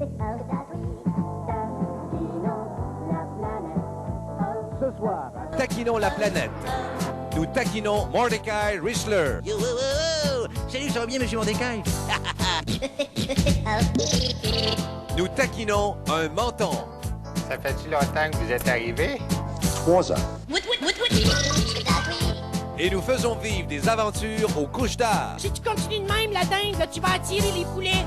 Ce soir, taquinons la planète. Nous taquinons Mordecai Richler. Yo, oh, oh, oh. Salut, ça va bien, monsieur Mordecai? Nous taquinons un menton. Ça fait-tu longtemps que vous êtes arrivé? 3 ans. Et nous faisons vivre des aventures aux couches d'art. Si tu continues de même, la dingue, là, tu vas attirer les poulets.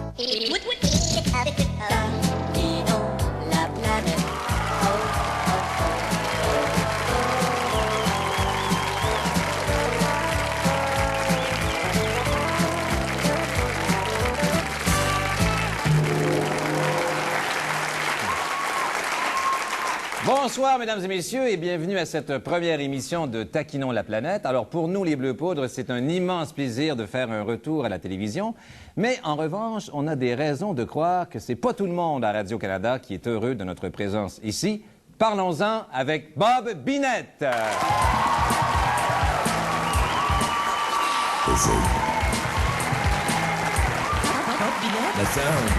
Bonsoir, mesdames et messieurs, et bienvenue à cette première émission de Taquinons la planète. Alors, pour nous, les Bleus Poudres, c'est un immense plaisir de faire un retour à la télévision. Mais, en revanche, on a des raisons de croire que c'est pas tout le monde à Radio-Canada qui est heureux de notre présence ici. Parlons-en avec Bob Binette. La sound.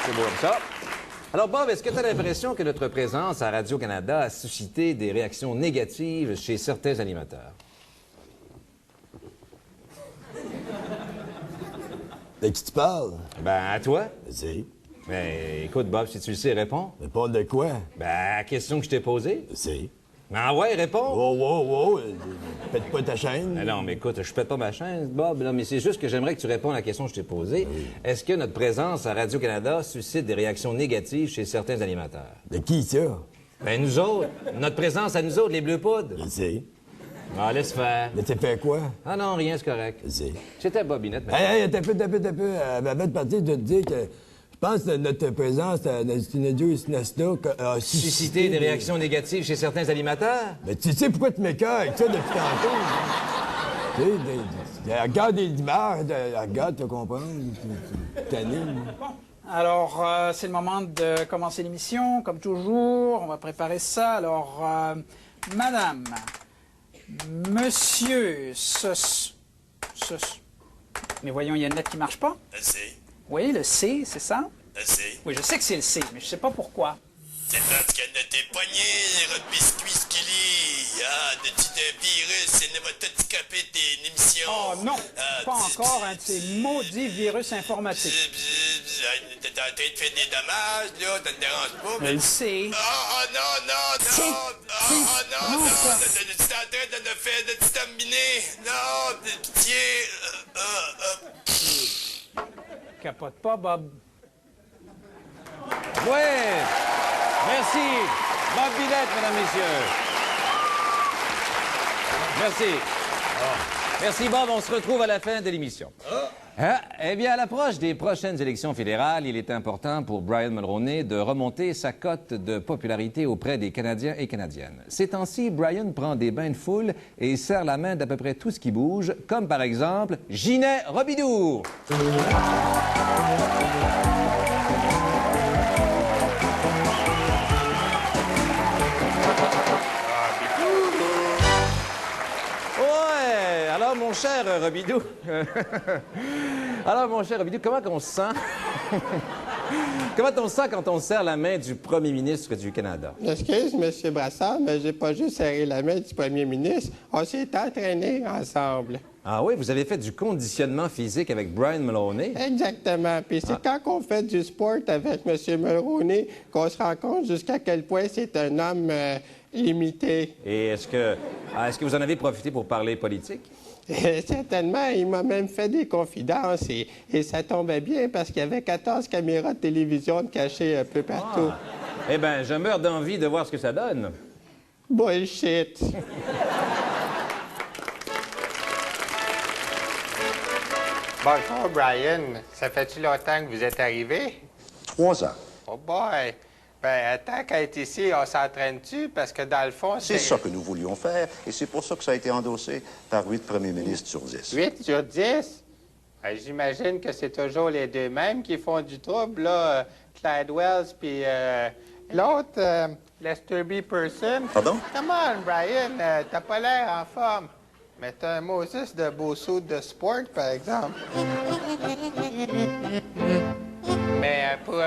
C'est beau comme ça. Alors, Bob, est-ce que tu as l'impression que notre présence à Radio-Canada a suscité des réactions négatives chez certains animateurs? De qui tu parles? Ben, à toi. Vas-y. Mais écoute, Bob, si tu le sais, réponds. Réponds de quoi? Ben, la question que je t'ai posée. Vas-y. Ah ouais, réponds. Wow. Pète pas ta chaîne. Ben non, mais écoute, je pète pas ma chaîne, Bob. Non, mais c'est juste que j'aimerais que tu répondes à la question que je t'ai posée. Oui. Est-ce que notre présence à Radio-Canada suscite des réactions négatives chez certains animateurs? De qui, ça? Ben, nous autres. Notre présence à nous autres, les Bleus Poudres. Vas-y. Ah, laisse faire. Mais t'as fait quoi? Ah non, rien, c'est correct. Vas-y. C'était Bobinette. Hey, t'as peu. Avant de partir, de te dire que je pense que notre présence à Studio Snasta a Susciter des réactions négatives chez certains animateurs? Mais tu sais pourquoi tu m'écoeures avec ça depuis tantôt? Tu sais, regarde les images, regarde, tu vas comprendre. Tu t'animes. Alors, c'est le moment de commencer l'émission, comme toujours. On va préparer ça. Alors, madame, monsieur, mais voyons, il y a une lettre qui marche pas. Le C. Oui, le C, c'est ça? Le C. Oui, je sais que c'est le C, mais je sais pas pourquoi. C'est parce que de tes poignets, les biscuits skilly. Ah, de petits virus, et ne va tout scaper tes émissions. Oh non, pas encore un de ces maudits virus informatiques. T'es en train de faire des dommages, là, ça te dérange pas. Je le sais. Oh non. Tu es en train de te faire de t'aminer. Non, pitié. Capote pas, Bob. Ouais! Merci. Bob Binette, mesdames, messieurs. Merci. Merci, Bob. On se retrouve à la fin de l'émission. Eh bien, à l'approche des prochaines élections fédérales, il est important pour Brian Mulroney de remonter sa cote de popularité auprès des Canadiens et Canadiennes. Ces temps-ci, Brian prend des bains de foule et serre la main d'à peu près tout ce qui bouge, comme par exemple Ginette Robidoux. Alors, mon cher Robidoux... comment on se sent? Comment on se sent quand on serre la main du premier ministre du Canada? Excuse, M. Brassard, mais j'ai pas juste serré la main du premier ministre. On s'est entraînés ensemble. Ah oui, vous avez fait du conditionnement physique avec Brian Mulroney? Exactement. Puis c'est quand on fait du sport avec M. Mulroney qu'on se rend compte jusqu'à quel point c'est un homme limité. Et est-ce que vous en avez profité pour parler politique? Certainement, il m'a même fait des confidences et ça tombait bien parce qu'il y avait 14 caméras de télévision cachées un peu partout. Eh bien, je meurs d'envie de voir ce que ça donne. Bullshit. Bonjour, Brian. Ça fait-tu longtemps que vous êtes arrivé? 3 ans. Oh boy! Ben, tant qu'à être ici, on s'entraîne-tu? Parce que dans le fond, c'est ça que nous voulions faire, et c'est pour ça que ça a été endossé par 8 premiers ministres sur 10. 8 sur 10? Ben, j'imagine que c'est toujours les deux mêmes qui font du trouble, là. Clyde Wells, puis l'autre, Lester B. Person. Pardon? Come on, Brian, t'as pas l'air en forme. Mais t'as un Moses de beau saut de sport, par exemple.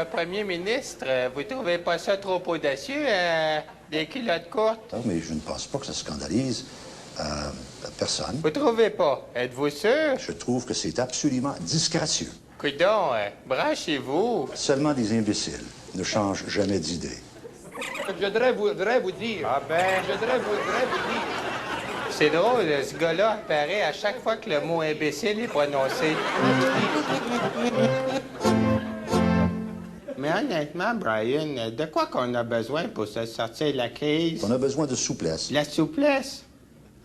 un premier ministre, vous trouvez pas ça trop audacieux, des culottes courtes? Mais je ne pense pas que ça scandalise personne. Vous trouvez pas? Êtes-vous sûr? Je trouve que c'est absolument disgracieux. Coudon, branchez-vous. Seulement des imbéciles ne changent jamais d'idée. Je voudrais vous dire. Ah ben, Je voudrais vous dire. c'est drôle, ce gars-là apparaît à chaque fois que le mot imbécile est prononcé. Mais honnêtement, Brian, de quoi qu'on a besoin pour se sortir de la crise? On a besoin de souplesse. La souplesse?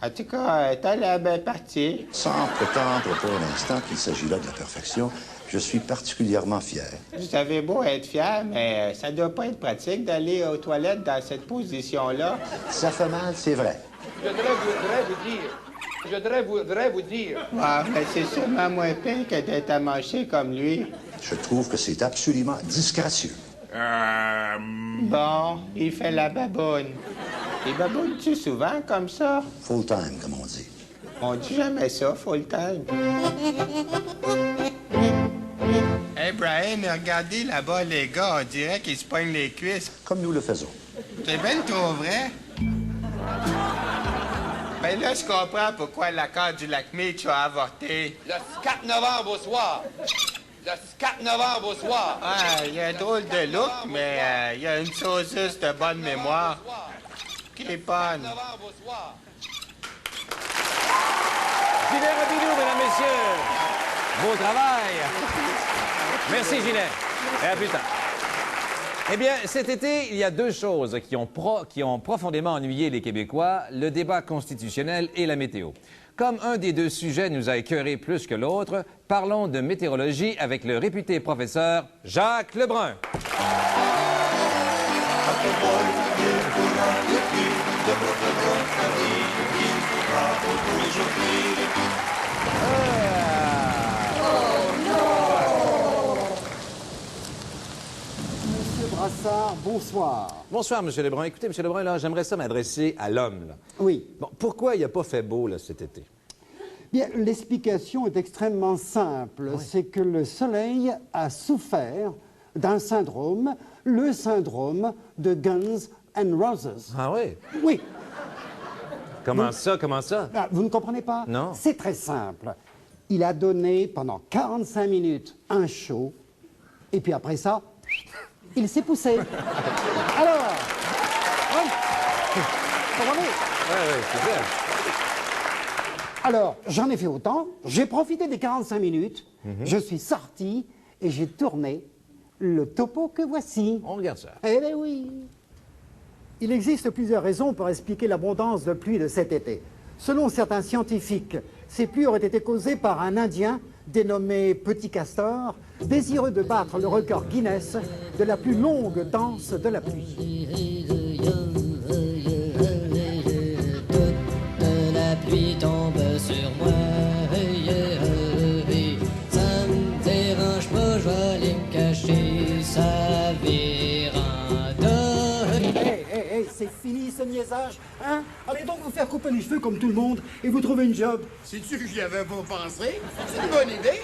En tout cas, t'as la belle partie. Sans prétendre pour l'instant qu'il s'agit là de la perfection, je suis particulièrement fier. Vous avez beau être fier, mais ça doit pas être pratique d'aller aux toilettes dans cette position-là. Ça fait mal, c'est vrai. Je voudrais vous dire. Je voudrais vous dire. Ah, mais c'est sûrement moins pire que d'être amoché comme lui. Je trouve que c'est absolument disgracieux. Bon, il fait la baboune. Il baboune-tu souvent comme ça? Full time, comme on dit. On dit jamais ça, full time. Hey Brian, regardez là-bas les gars, on dirait qu'ils se poignent les cuisses. Comme nous le faisons. C'est bien trop vrai. Ben là, je comprends pourquoi l'accord du lac Meech a avorté. Le 4 novembre au soir. Le 4 novembre au soir. Ah, il a un drôle de look, mais il a une chose juste de bonne mémoire. Qui est bonne. Gilet Robidoux, mesdames, messieurs. Beau travail. Merci, Gilet. Et à plus tard. Eh bien, cet été, il y a deux choses qui ont profondément ennuyé les Québécois, le débat constitutionnel et la météo. Comme un des deux sujets nous a écœurés plus que l'autre, parlons de météorologie avec le réputé professeur Jacques Lebrun. Monsieur Brassard, bonsoir. Bonsoir, M. Lebrun. Écoutez, M. Lebrun, là, j'aimerais ça m'adresser à l'homme. Là. Oui. Bon, pourquoi il n'a pas fait beau là, cet été? Bien, l'explication est extrêmement simple. Oui. C'est que le Soleil a souffert d'un syndrome, le syndrome de Guns N' Roses. Ah oui? Oui. Comment ça? Comment ça? Ah, vous ne comprenez pas? Non. C'est très simple. Il a donné pendant 45 minutes un show, et puis après ça, il s'est poussé. Alors, oui. Comprenez? Oui, c'est vrai. Alors, j'en ai fait autant, j'ai profité des 45 minutes, je suis sorti et j'ai tourné le topo que voici. On regarde ça. Eh bien oui. Il existe plusieurs raisons pour expliquer l'abondance de pluie de cet été. Selon certains scientifiques, ces pluies auraient été causées par un Indien dénommé Petit Castor, désireux de battre le record Guinness de la plus longue danse de la pluie. Toute la pluie tombe sur moi, ça me dérange pas, je vais aller me cacher sa véranda. Hey, c'est fini ce niaisage, hein? Allez donc vous faire couper les cheveux comme tout le monde et vous trouver une job. Sais-tu que j'y avais pas pensé? C'est une bonne idée.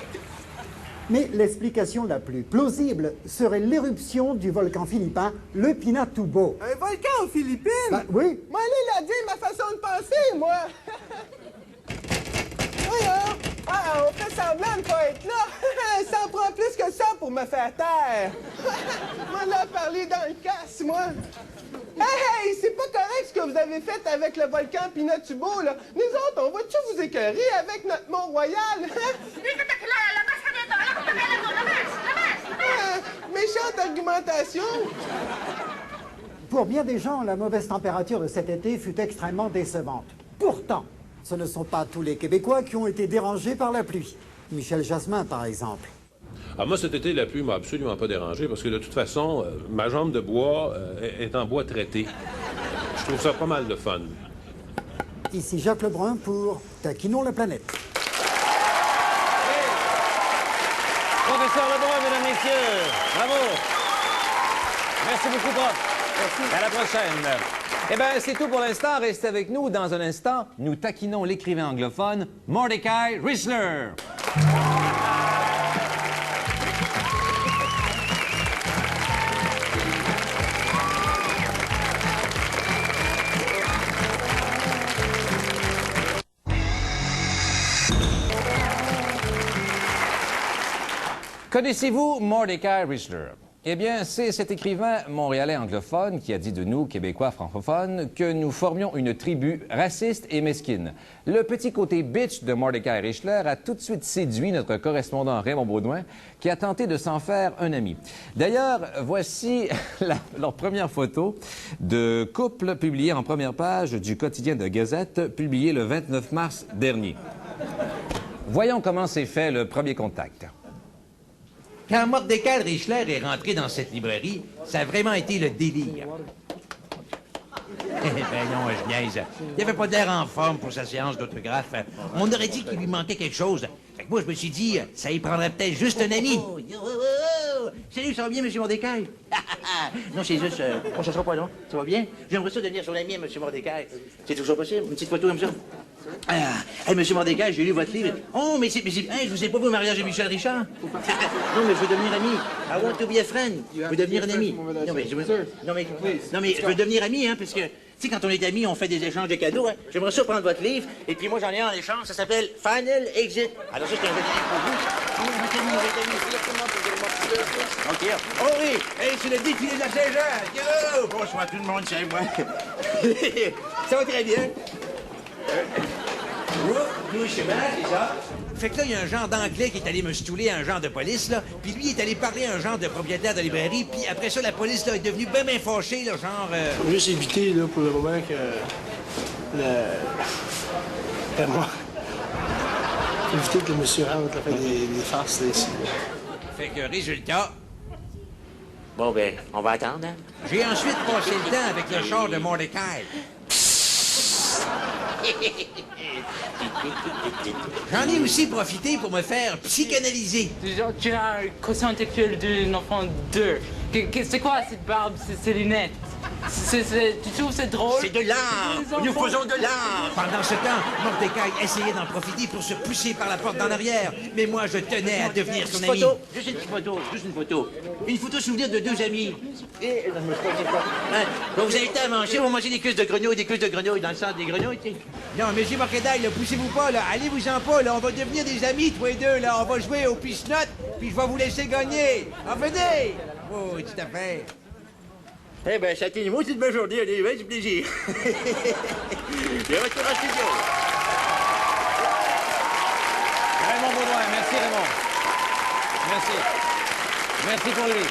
Mais l'explication la plus plausible serait l'éruption du volcan philippin, le Pinatubo. Un volcan aux Philippines? Ben, oui. Moi, allez la dire ma façon de penser, moi. Oui, hein? Ah, on fait semblant de pas être là. Ça en prend plus que ça pour me faire taire. Moi, là, parler dans le casse, moi. Hey, c'est pas correct ce que vous avez fait avec le volcan Pinatubo, là. Nous autres, on va-tu vous écœurer avec notre Mont-Royal? Méchante argumentation. Pour bien des gens, la mauvaise température de cet été fut extrêmement décevante. Pourtant, ce ne sont pas tous les Québécois qui ont été dérangés par la pluie. Michel Jasmin, par exemple. Alors moi, cet été, la pluie m'a absolument pas dérangé parce que de toute façon, ma jambe de bois est en bois traité. Je trouve ça pas mal de fun. Ici Jacques Lebrun pour Taquinons la planète. Professeur Lebrun, mesdames, messieurs, bravo. Merci beaucoup, prof. Merci. À la prochaine. Eh bien, c'est tout pour l'instant. Restez avec nous. Dans un instant, nous taquinons l'écrivain anglophone Mordecai Richler. Connaissez-vous Mordecai Richler? Eh bien, c'est cet écrivain montréalais anglophone qui a dit de nous, Québécois francophones, que nous formions une tribu raciste et mesquine. Le petit côté bitch de Mordecai Richler a tout de suite séduit notre correspondant Raymond Baudouin, qui a tenté de s'en faire un ami. D'ailleurs, voici leur première photo de couple publiée en première page du quotidien de Gazette, publié le 29 mars dernier. Voyons comment s'est fait le premier contact. Quand Mordecai Richler est rentré dans cette librairie, ça a vraiment été le délire. Ben non, je niaise. Il avait pas d'air en forme pour sa séance d'autographe. On aurait dit qu'il lui manquait quelque chose. Fait que moi, je me suis dit, ça y prendrait peut-être juste un ami. Salut, ça va bien, M. Mordecai? Non, c'est juste... ça sera pas long. Ça va bien? J'aimerais ça devenir son ami, M. Mordecai. C'est toujours possible? Une petite photo comme ça? Hey, M. Mordecai, j'ai lu votre livre. Oh, mais je vous ai pas vu au mariage de Michel Richard. Non, mais je veux devenir ami. I want to be a friend. Je veux devenir un ami. Non, mais je veux devenir ami, hein, parce que, tu sais, quand on est amis, on fait des échanges de cadeaux, hein. J'aimerais ça prendre votre livre, et puis moi, j'en ai un en échange, ça s'appelle Final Exit. Alors ça, c'est un jeu de livre pour vous. OK. Oh oui, hey, c'est le défilé de la Saint-Jean. Yo! Bonsoir tout le monde, c'est moi. Ça va très bien. C'est ça. Fait que là, il y a un genre d'anglais qui est allé me stouler à un genre de police, là, puis lui, il est allé parler à un genre de propriétaire de librairie, puis après ça, la police, là, est devenue bien fâchée, là, genre... Faut juste éviter, là, pour le moment, que... moi... Faut éviter que le monsieur rentre, là, fait des farces, là, ici. Fait que, résultat... Bon, ben, on va attendre, hein? J'ai ensuite passé le temps avec le char de Mordecai. J'en ai aussi profité pour me faire psychanalyser. Tu as un quotient intellectuel d'un enfant 2. C'est quoi cette barbe, ces lunettes? Tu trouves c'est drôle? C'est de l'art! Nous faisons de l'art! Pendant ce temps, Mordecai essayait d'en profiter pour se pousser par la porte d'en arrière. Mais moi, je tenais à devenir son ami. Juste une petite photo, juste une photo. Une photo souvenir de deux amis. Et... Hein? Donc, vous avez été avancé, on va manger des cuisses de grenouilles dans le centre des grenouilles, tu sais. Non, monsieur Mordecai, là, poussez-vous pas, là. Allez-vous-en pas, là. On va devenir des amis, tous les deux, là. On va jouer au piche-note, puis je vais vous laisser gagner. En venez! Oh, tout à fait. Eh bien, ça a été une maudite belle journée, allez, ouais, du plaisir. Je retourne en studio. Raymond Baudouin, merci Raymond. Merci. Merci pour lui.